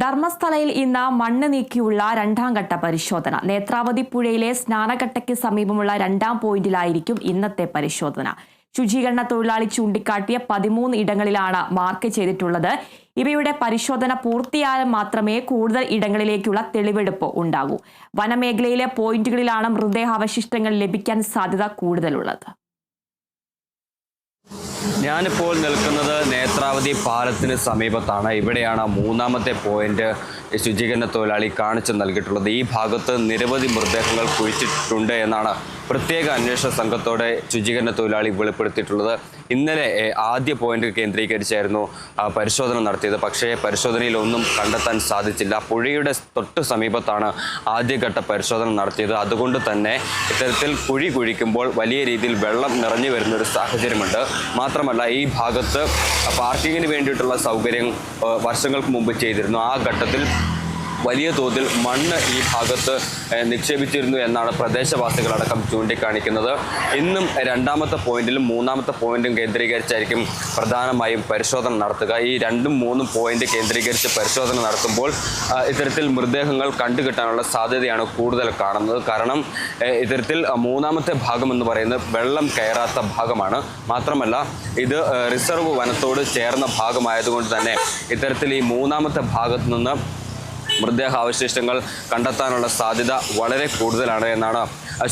ധർമ്മസ്ഥലയിൽ ഇന്ന് മണ്ണ് നീക്കിയുള്ള രണ്ടാം ഘട്ട പരിശോധന. നേത്രാവതി പുഴയിലെ സ്നാനഘട്ടയ്ക്ക് സമീപമുള്ള രണ്ടാം പോയിന്റിലായിരിക്കും ഇന്നത്തെ പരിശോധന. ശുചീകരണ തൊഴിലാളി ചൂണ്ടിക്കാട്ടിയ 13 ഇടങ്ങളിലാണ് മാർക്ക് ചെയ്തിട്ടുള്ളത്. ഇവയുടെ പരിശോധന പൂർത്തിയായാൽ മാത്രമേ കൂടുതൽ ഇടങ്ങളിലേക്കുള്ള തെളിവെടുപ്പ് ഉണ്ടാകൂ. വനമേഖലയിലെ പോയിന്റുകളിലാണ് മൃതദേഹാവശിഷ്ടങ്ങൾ ലഭിക്കാൻ സാധ്യത കൂടുതലുള്ളത്. ഞാനിപ്പോൾ നിൽക്കുന്നത് നേത്രാവതി പാലത്തിന് സമീപത്താണ്. ഇവിടെയാണ് മൂന്നാമത്തെ പോയിന്റ് ശുചീകരണ തൊഴിലാളി കാണിച്ചു നൽകിയിട്ടുള്ളത്. ഈ ഭാഗത്ത് നിരവധി മൃതദേഹങ്ങൾ കുഴിച്ചിട്ടുണ്ട് എന്നാണ് പ്രത്യേക അന്വേഷണ സംഘത്തോടെ ശുചീകരണ തൊഴിലാളി വെളിപ്പെടുത്തിയിട്ടുള്ളത്. ഇന്നലെ ആദ്യ പോയിന്റ് കേന്ദ്രീകരിച്ചായിരുന്നു പരിശോധന നടത്തിയത്. പക്ഷേ പരിശോധനയിൽ ഒന്നും കണ്ടെത്താൻ സാധിച്ചില്ല. പുഴയുടെ തൊട്ട് സമീപത്താണ് ആദ്യഘട്ട പരിശോധന നടത്തിയത്. അതുകൊണ്ട് തന്നെ ഇത്തരത്തിൽ കുഴി കുഴിക്കുമ്പോൾ വലിയ രീതിയിൽ വെള്ളം നിറഞ്ഞു വരുന്നൊരു സാഹചര്യമുണ്ട്. മാത്രമല്ല, ഈ ഭാഗത്ത് പാർക്കിങ്ങിന് വേണ്ടിയിട്ടുള്ള സൗകര്യം വർഷങ്ങൾക്ക് മുമ്പ് ചെയ്തിരുന്നു. ആ ഘട്ടത്തിൽ വലിയ തോതിൽ മണ്ണ് ഈ ഭാഗത്ത് നിക്ഷേപിച്ചിരുന്നു എന്നാണ് പ്രദേശവാസികളടക്കം ചൂണ്ടിക്കാണിക്കുന്നത്. ഇന്നും രണ്ടാമത്തെ പോയിന്റിലും മൂന്നാമത്തെ പോയിന്റും കേന്ദ്രീകരിച്ചായിരിക്കും പ്രധാനമായും പരിശോധന നടത്തുക. ഈ 2ഉം 3ഉം പോയിന്റ് കേന്ദ്രീകരിച്ച് പരിശോധന നടത്തുമ്പോൾ ഇത്തരത്തിൽ മൃതദേഹങ്ങൾ കണ്ടുകിട്ടാനുള്ള സാധ്യതയാണ് കൂടുതൽ കാണുന്നത്. കാരണം ഇത്തരത്തിൽ മൂന്നാമത്തെ ഭാഗം എന്ന് പറയുന്നത് വെള്ളം കയറാത്ത ഭാഗമാണ്. മാത്രമല്ല, ഇത് റിസർവ് വനത്തോട് ചേർന്ന ഭാഗമായതുകൊണ്ട് തന്നെ ഇത്തരത്തിൽ ഈ മൂന്നാമത്തെ ഭാഗത്തു നിന്ന് മൃതദേഹാവശിഷ്ടങ്ങൾ കണ്ടെത്താനുള്ള സാധ്യത വളരെ കൂടുതലാണ് എന്നാണ്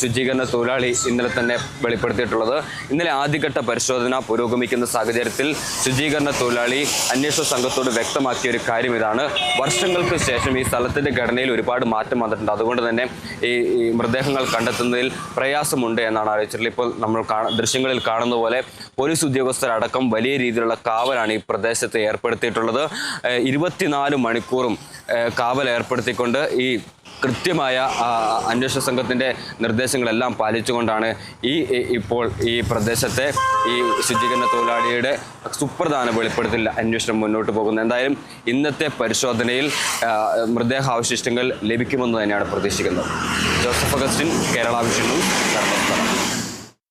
ശുചീകരണ തൊഴിലാളി ഇന്നലെ തന്നെ വെളിപ്പെടുത്തിയിട്ടുള്ളത്. ഇന്നലെ ആദ്യഘട്ട പരിശോധന പുരോഗമിക്കുന്ന സാഹചര്യത്തിൽ ശുചീകരണ തൊഴിലാളി അന്വേഷണ സംഘത്തോട് വ്യക്തമാക്കിയ ഒരു കാര്യം ഇതാണ്: വർഷങ്ങൾക്ക് ശേഷം ഈ സ്ഥലത്തിൻ്റെ ഘടനയിൽ ഒരുപാട് മാറ്റം വന്നിട്ടുണ്ട്. അതുകൊണ്ട് തന്നെ ഈ മൃതദേഹങ്ങൾ കണ്ടെത്തുന്നതിൽ പ്രയാസമുണ്ട് എന്നാണ് അറിയിച്ചിട്ടുള്ളത്. ഇപ്പോൾ നമ്മൾ ദൃശ്യങ്ങളിൽ കാണുന്ന പോലെ പോലീസ് ഉദ്യോഗസ്ഥരടക്കം വലിയ രീതിയിലുള്ള കാവലാണ് ഈ പ്രദേശത്ത് ഏർപ്പെടുത്തിയിട്ടുള്ളത്. 24 മണിക്കൂറും കാവൽ ഏർപ്പെടുത്തിക്കൊണ്ട് ഈ കൃത്യമായ അന്വേഷണ സംഘത്തിൻ്റെ നിർദ്ദേശങ്ങളെല്ലാം പാലിച്ചുകൊണ്ടാണ് ഇപ്പോൾ ഈ പ്രദേശത്തെ ഈ ശുചീകരണ തൊഴിലാളിയുടെ സുപ്രധാന വെളിപ്പെടുത്തൽ അന്വേഷണം മുന്നോട്ട് പോകുന്നത്. എന്തായാലും ഇന്നത്തെ പരിശോധനയിൽ മൃതദേഹാവശിഷ്ടങ്ങൾ ലഭിക്കുമെന്ന് തന്നെയാണ് പ്രതീക്ഷിക്കുന്നത്. Joseph Augustine, Kerala vision news, Dharmasthala.